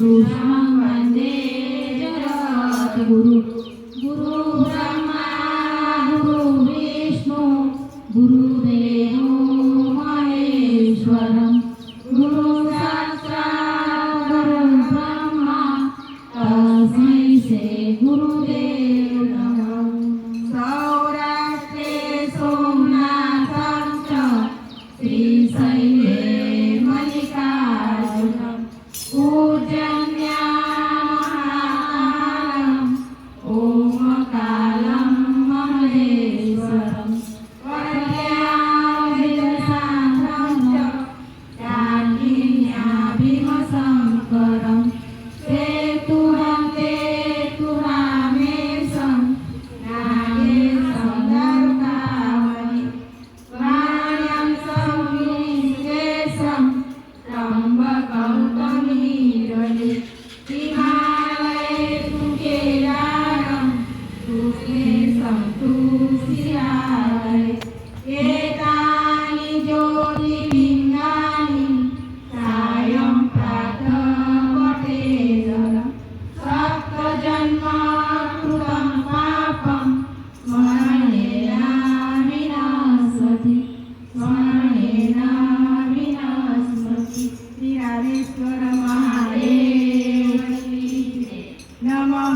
पुरुषं वन्दे जगद्गुरु गुरु ब्रह्मा गुरु विष्णु गुरुदेवो महेश्वरं गुरु साक्षात् गुरु ब्रह्मा तस्मै श्री गुरुदेव नमः। सौराष्ट्रे सोमनाथं च श्रीशैले मल्लिकार्जुनं पूजन्यामहाकालं ओमकालं महेश्वरं वन्द्यामिदशान्तं च जानकीन्याभिमशङ्करं सेतुरं सेतुरामेशं नागेशं गरुडावनि वाण्यं संविशेषं त्र्यम्बकं तमीरले हिमालये तुङ्गेरारं तुष्णेशं तुषियालये एतानि ज्योतिर्लिङ्गानि सायं प्रातः पठेदरं सप्तजन्मकृतं पापं स्मरणेन विनाशति स्मरणेन विनाशति। श्री राधेश्वर महादेव की जय। नमः